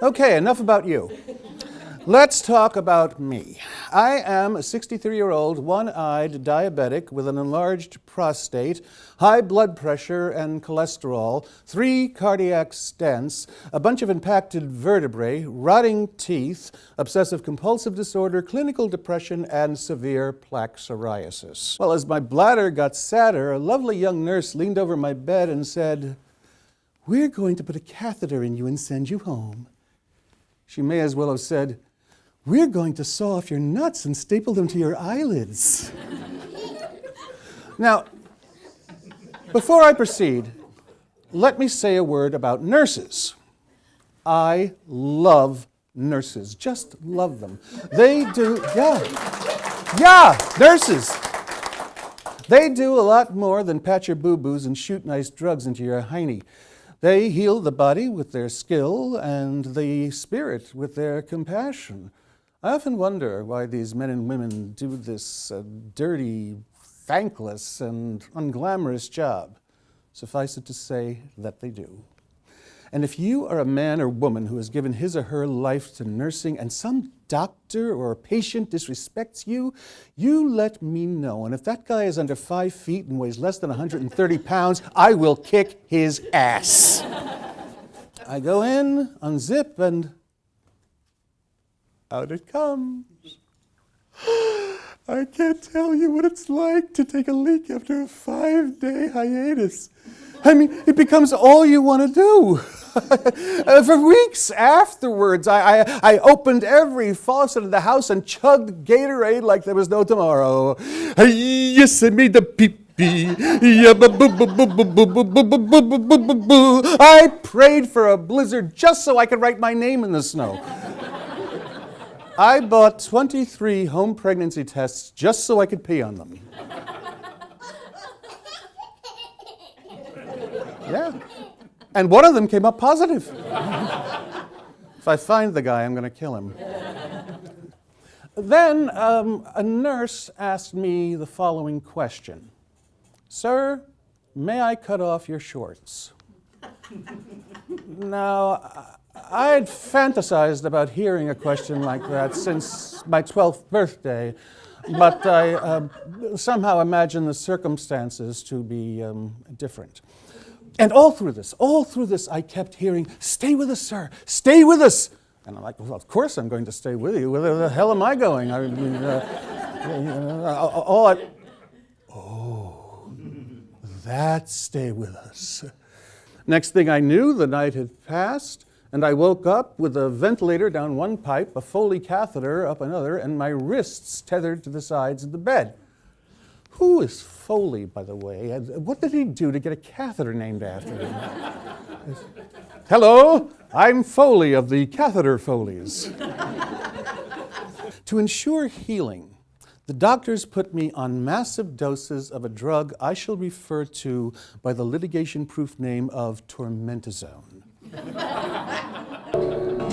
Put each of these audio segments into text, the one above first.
Okay, enough about you. Let's talk about me. I am a 63-year-old, one-eyed diabetic with an enlarged prostate, high blood pressure and cholesterol, 3 cardiac stents, a bunch of impacted vertebrae, rotting teeth, obsessive-compulsive disorder, clinical depression, and severe plaque psoriasis. Well, as my bladder got sadder, a lovely young nurse leaned over my bed and said, "We're going to put a catheter in you and send you home." She may as well have said, "We're going to saw off your nuts and staple them to your eyelids." Now, before I proceed, let me say a word about nurses. I love nurses, just love them. They do, nurses. They do a lot more than pat your boo-boos and shoot nice drugs into your hiney. They heal the body with their skill and the spirit with their compassion. I often wonder why these men and women do this dirty, thankless, and unglamorous job. Suffice it to say that they do. And if you are a man or woman who has given his or her life to nursing and some doctor or patient disrespects you, you let me know. And if that guy is under 5 feet and weighs less than 130 pounds, I will kick his ass. I go in, unzip, and out it comes. I can't tell you what it's like to take a leak after a 5-day hiatus. I mean, it becomes all you want to do. For weeks afterwards, I opened every faucet in the house and chugged Gatorade like there was no tomorrow. Yes, I made the pee-pee. I prayed for a blizzard just so I could write my name in the snow. I bought 23 home pregnancy tests just so I could pee on them. Yeah. And one of them came up positive. If I find the guy, I'm going to kill him. Then a nurse asked me the following question. "Sir, may I cut off your shorts?" Now, I had fantasized about hearing a question like that since my 12th birthday, but I somehow imagined the circumstances to be different. And all through this, I kept hearing, "Stay with us, sir, stay with us." And I'm like, "Well, of course I'm going to stay with you. Where the hell am I going?" That stay with us. Next thing I knew, the night had passed, and I woke up with a ventilator down one pipe, a Foley catheter up another, and my wrists tethered to the sides of the bed. Who is Foley, by the way? What did he do to get a catheter named after him? Hello, I'm Foley of the Catheter Foleys. To ensure healing, the doctors put me on massive doses of a drug I shall refer to by the litigation-proof name of tormentazone.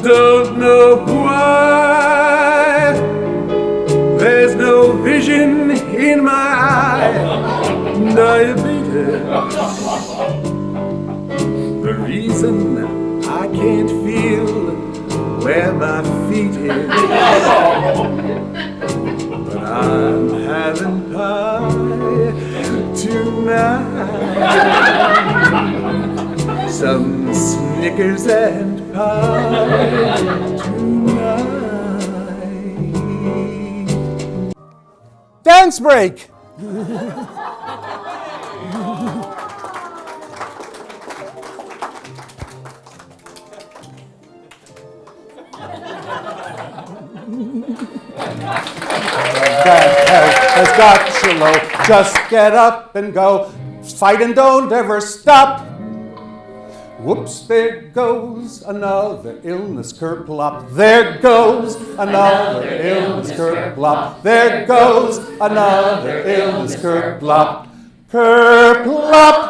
Don't know why there's no vision in my eye. Diabetes. The reason I can't feel where my feet is. But I'm having pie tonight. Some Snickers and pie tonight. Dance break! That has got you low. Just get up and go. Fight and don't ever stop. Whoops, there goes another illness kerplop. There goes another illness kerplop. There goes another illness kerplop. Kerplop.